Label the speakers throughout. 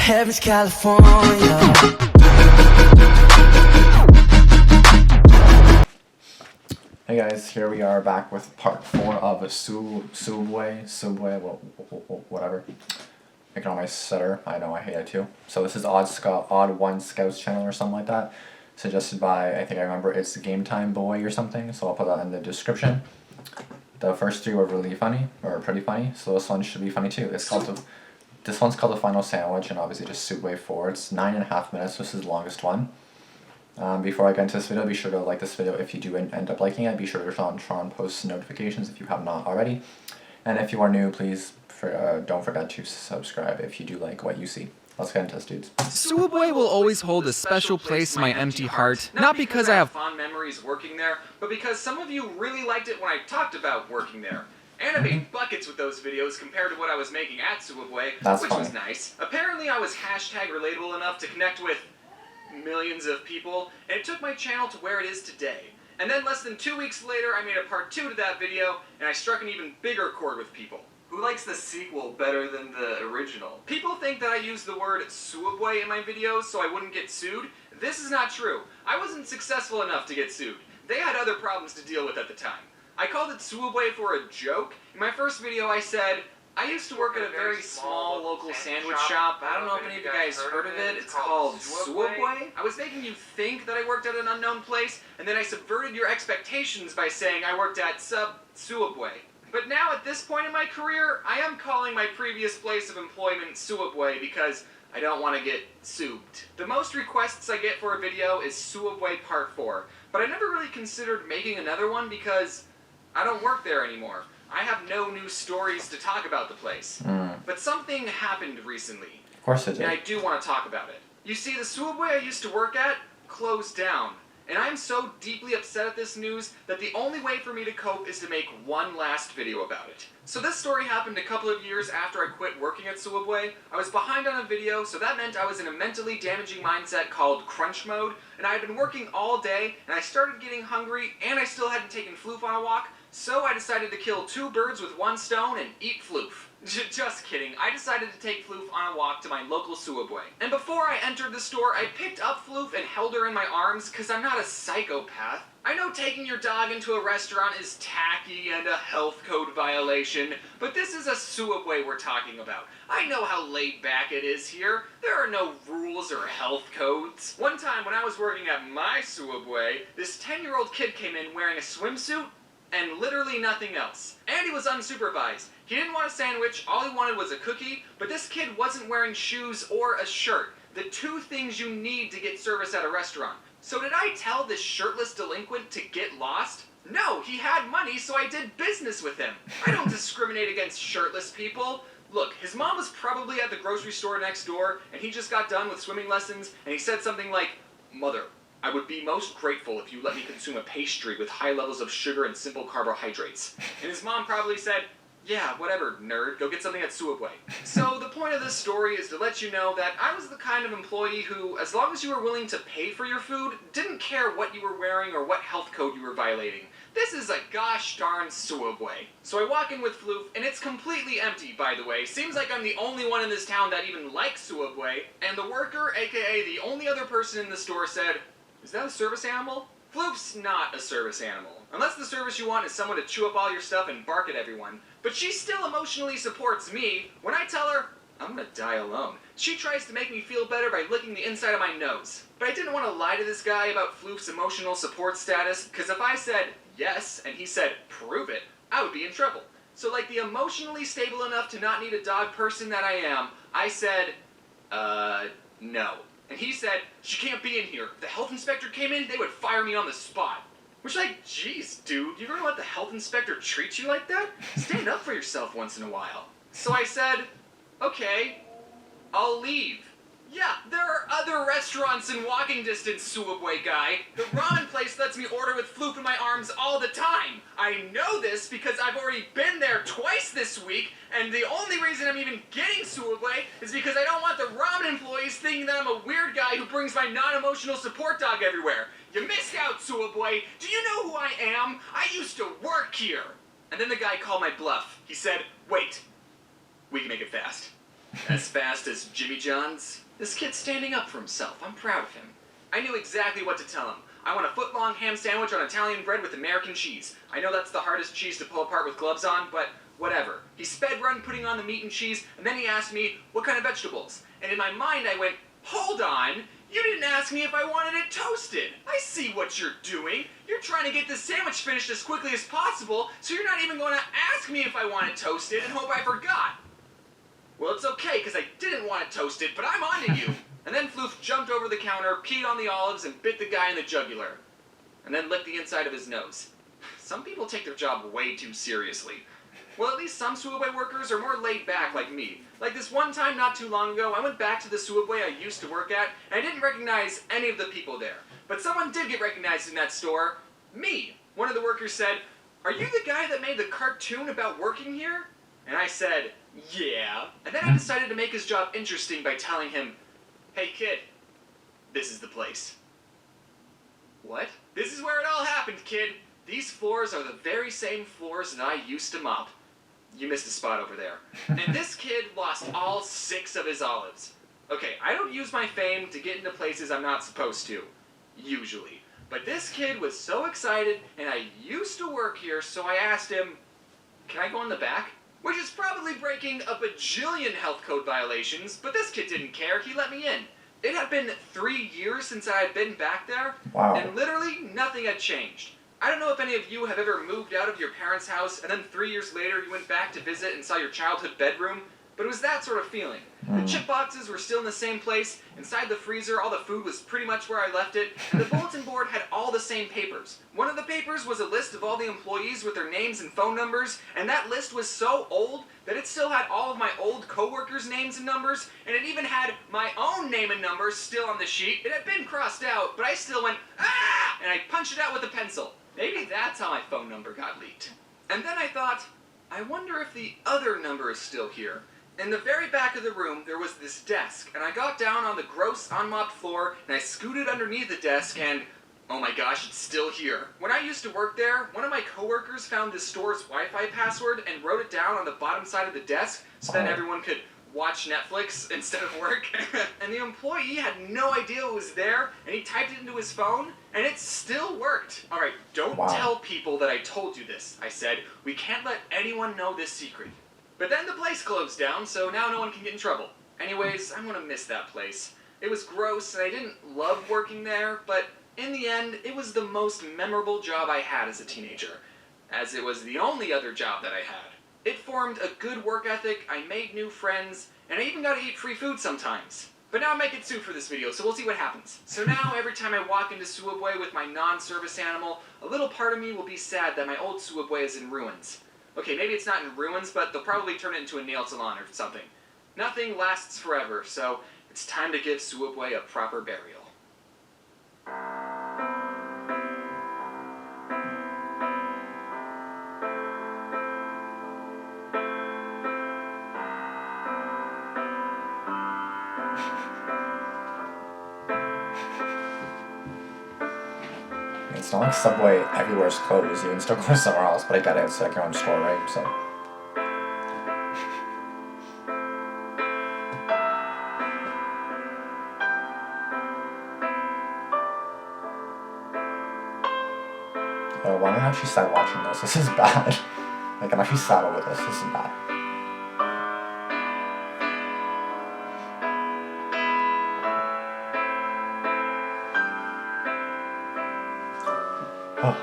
Speaker 1: Heaven's California.
Speaker 2: Hey guys, here we are back with part 4 of Sooubway, whatever. Making all my stutter. I know, I hate it too. So this is TheOdd1sOut's channel or something like that. Suggested by, I think I remember, it's Game Time Boy or something, so I'll put that in the description. The first 3 were really funny, or pretty funny, so this one should be funny too. This one's called The Final Sandwich, and obviously just Sooubway 4. It's 9.5 minutes, this is the longest one. Before I get into this video, be sure to like this video if you do end up liking it. Be sure to turn on post notifications if you have not already. And if you are new, please don't forget to subscribe if you do like what you see. Let's get into this, dudes.
Speaker 3: Sooubway will always hold a special place in my empty heart, not because I have fond memories working there, but because some of you really liked it when I talked about working there. And I made buckets with those videos compared to what I was making at Sooubway, which was nice. Apparently I was hashtag relatable enough to connect with millions of people, and it took my channel to where it is today. And then less than 2 weeks later, I made a part 2 to that video, and I struck an even bigger chord with people. Who likes the sequel better than the original? People think that I use the word Sooubway in my videos so I wouldn't get sued. This is not true. I wasn't successful enough to get sued. They had other problems to deal with at the time. I called it Sooubway for a joke. In my first video I said, I used to work at a very small local sandwich shop. I don't know if any of you guys heard of it. It's called Sooubway. I was making you think that I worked at an unknown place, and then I subverted your expectations by saying I worked at Sooubway. But now at this point in my career, I am calling my previous place of employment Sooubway because I don't want to get souped. The most requests I get for a video is Sooubway Part 4, but I never really considered making another one because I don't work there anymore. I have no new stories to talk about the place. But something happened recently.
Speaker 2: Of course it did.
Speaker 3: And I do want to talk about it. You see, the Sooubway I used to work at closed down. And I'm so deeply upset at this news that the only way for me to cope is to make one last video about it. So this story happened a couple of years after I quit working at Sooubway. I was behind on a video, so that meant I was in a mentally damaging mindset called crunch mode, and I had been working all day, and I started getting hungry, and I still hadn't taken Floof on a walk, so I decided to kill 2 birds with 1 stone and eat Floof. Just kidding, I decided to take Floof on a walk to my local Sooubway. And before I entered the store, I picked up Floof and held her in my arms, cause I'm not a psychopath. I know taking your dog into a restaurant is tacky and a health code violation, but this is a Sooubway we're talking about. I know how laid back it is here. There are no rules or health codes. One time when I was working at my Sooubway, this 10-year-old kid came in wearing a swimsuit and literally nothing else. And he was unsupervised. He didn't want a sandwich, all he wanted was a cookie, but this kid wasn't wearing shoes or a shirt, the 2 things you need to get service at a restaurant. So did I tell this shirtless delinquent to get lost? No, he had money, so I did business with him. I don't discriminate against shirtless people. Look, his mom was probably at the grocery store next door, and he just got done with swimming lessons, and he said something like, "Mother, I would be most grateful if you let me consume a pastry with high levels of sugar and simple carbohydrates." And his mom probably said, "Yeah, whatever, nerd, go get something at Sooubway." So the point of this story is to let you know that I was the kind of employee who, as long as you were willing to pay for your food, didn't care what you were wearing or what health code you were violating. This is a gosh darn Sooubway. So I walk in with Floof, and it's completely empty, by the way. Seems like I'm the only one in this town that even likes Sooubway, and the worker, aka the only other person in the store, said, "Is that a service animal?" Floof's not a service animal. Unless the service you want is someone to chew up all your stuff and bark at everyone. But she still emotionally supports me. When I tell her, I'm gonna die alone, she tries to make me feel better by licking the inside of my nose. But I didn't want to lie to this guy about Floof's emotional support status, because if I said yes, and he said prove it, I would be in trouble. So like the emotionally stable enough to not need a dog person that I am, I said, no. And he said, "She can't be in here. If the health inspector came in, they would fire me on the spot." Which, like, geez, dude, you gonna let the health inspector treat you like that? Stand up for yourself once in a while. So I said, okay, I'll leave. Yeah, there are other restaurants in walking distance, Sooubway guy. The ramen place lets me order with Floof in my arms all the time. I know this because I've already been there twice this week, and the only reason I'm even getting Sooubway is because I don't want the ramen employees thinking that I'm a weird guy who brings my non-emotional support dog everywhere. You missed out, Sooubway. Do you know who I am? I used to work here. And then the guy called my bluff. He said, wait, we can make it fast. As fast as Jimmy John's? This kid's standing up for himself. I'm proud of him. I knew exactly what to tell him. I want a foot-long ham sandwich on Italian bread with American cheese. I know that's the hardest cheese to pull apart with gloves on, but whatever. He sped-run putting on the meat and cheese, and then he asked me what kind of vegetables. And in my mind I went, hold on! You didn't ask me if I wanted it toasted! I see what you're doing! You're trying to get this sandwich finished as quickly as possible, so you're not even going to ask me if I want it toasted and hope I forgot! Well, it's okay, because I didn't want it toasted, but I'm onto you! And then Floof jumped over the counter, peed on the olives, and bit the guy in the jugular. And then licked the inside of his nose. Some people take their job way too seriously. Well, at least some Sooubway workers are more laid back like me. Like this one time not too long ago, I went back to the Sooubway I used to work at, and I didn't recognize any of the people there. But someone did get recognized in that store. Me. One of the workers said, "Are you the guy that made the cartoon about working here?" And I said, "Yeah." And then I decided to make his job interesting by telling him, "Hey kid, this is the place." What? This is where it all happened, kid. These floors are the very same floors that I used to mop. You missed a spot over there. And this kid lost all 6 of his olives. Okay, I don't use my fame to get into places I'm not supposed to. Usually. But this kid was so excited, and I used to work here, so I asked him, "Can I go in the back?" Which is probably breaking a bajillion health code violations, but this kid didn't care. He let me in. It had been 3 years since I had been back there,
Speaker 2: Wow.
Speaker 3: and literally nothing had changed. I don't know if any of you have ever moved out of your parents' house, and then 3 years later you went back to visit and saw your childhood bedroom, but it was that sort of feeling. The chip boxes were still in the same place, inside the freezer all the food was pretty much where I left it, and the bulletin board had all the same papers. One of the papers was a list of all the employees with their names and phone numbers, and that list was so old that it still had all of my old coworkers' names and numbers, and it even had my own name and numbers still on the sheet. It had been crossed out, but I still went, "Ah!" and I punched it out with a pencil. Maybe that's how my phone number got leaked. And then I thought, I wonder if the other number is still here. In the very back of the room, there was this desk, and I got down on the gross, unmopped floor, and I scooted underneath the desk, and oh my gosh, it's still here. When I used to work there, one of my coworkers found this store's Wi-Fi password and wrote it down on the bottom side of the desk, so then everyone could watch Netflix instead of work. And the employee had no idea it was there, and he typed it into his phone, and it still worked. Alright, don't tell people that I told you this, I said. We can't let anyone know this secret. But then the place closed down, so now no one can get in trouble. Anyways, I'm gonna miss that place. It was gross, and I didn't love working there, but in the end, it was the most memorable job I had as a teenager, as it was the only other job that I had. It formed a good work ethic, I made new friends, and I even got to eat free food sometimes. But now I'm making soup for this video, so we'll see what happens. So now, every time I walk into Sooubway with my non-service animal, a little part of me will be sad that my old Sooubway is in ruins. Okay, maybe it's not in ruins, but they'll probably turn it into a nail salon or something. Nothing lasts forever, so it's time to give Sooubway a proper burial.
Speaker 2: It's not like Subway everywhere is closed. You can still go somewhere else, but I get it. It's like your own store, right? So. Why don't I actually start watching this? This is bad. Like, I'm actually sad over this. This is bad. Oh,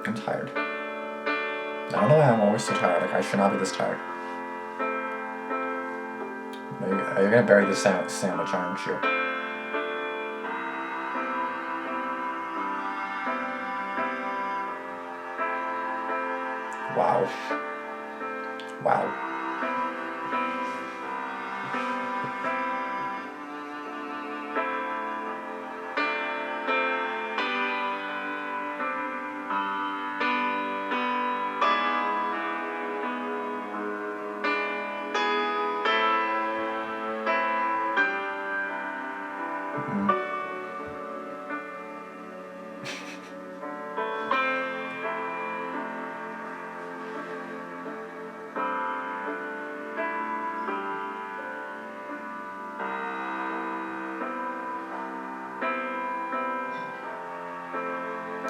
Speaker 2: I'm tired. I don't know why I'm always so tired. Like, I should not be this tired. You're gonna bury this sandwich, aren't you? Wow. Wow.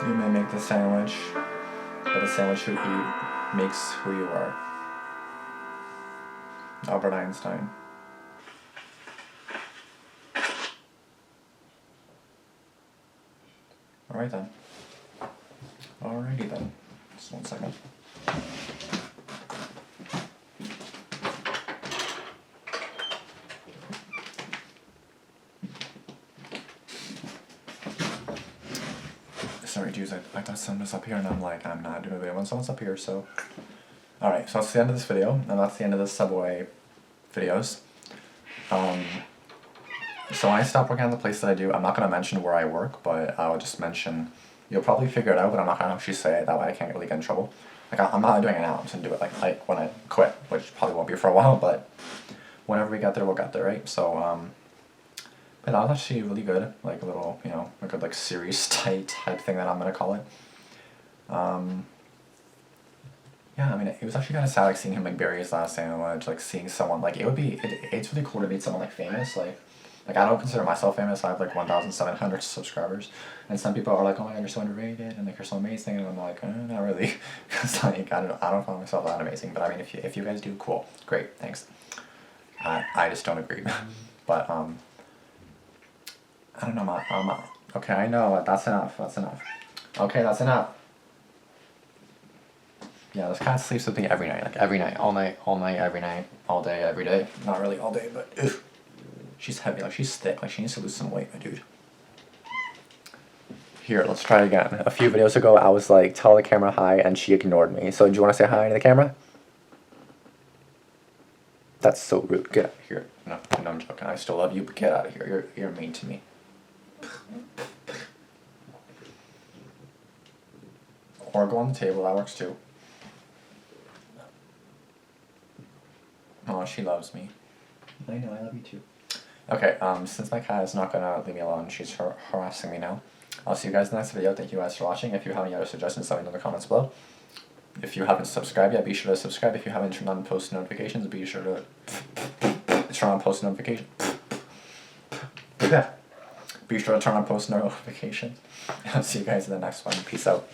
Speaker 2: You may make the sandwich, but the sandwich you eat makes who you are. Albert Einstein. Alright then. Alrighty then. Just 1 second. Sorry dudes, I thought someone was up here and I'm like, I'm not doing a video when someone's up here, so. Alright, so that's the end of this video, and that's the end of the Sooubway videos. So when I stop working on the place that I do, I'm not going to mention where I work, but I'll just mention, you'll probably figure it out, but I'm not going to actually say it, that way I can't really get in trouble. Like, I'm not doing it now, I'm just going to do it like when I quit, which probably won't be for a while, but whenever we get there, we'll get there, right? So, but that was actually really good, like a little, you know, a good like series type thing that I'm going to call it. Yeah, I mean, it was actually kind of sad, like, seeing him, like, bury his last sandwich, like, seeing someone, like, it's really cool to meet someone, like, famous, like, I don't consider myself famous, I have, like, 1,700 subscribers, and some people are like, oh my god, you're so underrated, and, like, you're so amazing, and I'm like, not really, because, like, I don't find myself that amazing, but, I mean, if you guys do, cool, great, thanks. I just don't agree, but, I don't know, okay, I know, that's enough, okay, that's enough. Yeah, this cat sleeps with me every night, like every night, all night, every night, all day, every day. Not really all day, but ugh. She's heavy, like she's thick, like she needs to lose some weight, my dude. Here, let's try it again. A few videos ago, I was like, tell the camera hi, and she ignored me. So do you want to say hi to the camera? That's so rude. Get out of here. No, I'm joking. I still love you, but get out of here. You're mean to me. Or go on the table, that works too. Oh, she loves me. I know, I love you too. Okay, since my cat is not gonna leave me alone, she's harassing me now. I'll see you guys in the next video. Thank you guys for watching. If you have any other suggestions, let me know in the comments below. If you haven't subscribed yet, be sure to subscribe. If you haven't turned on post notifications, be sure to turn on post notifications. Yeah. Be sure to turn on post notifications. I'll see you guys in the next one. Peace out.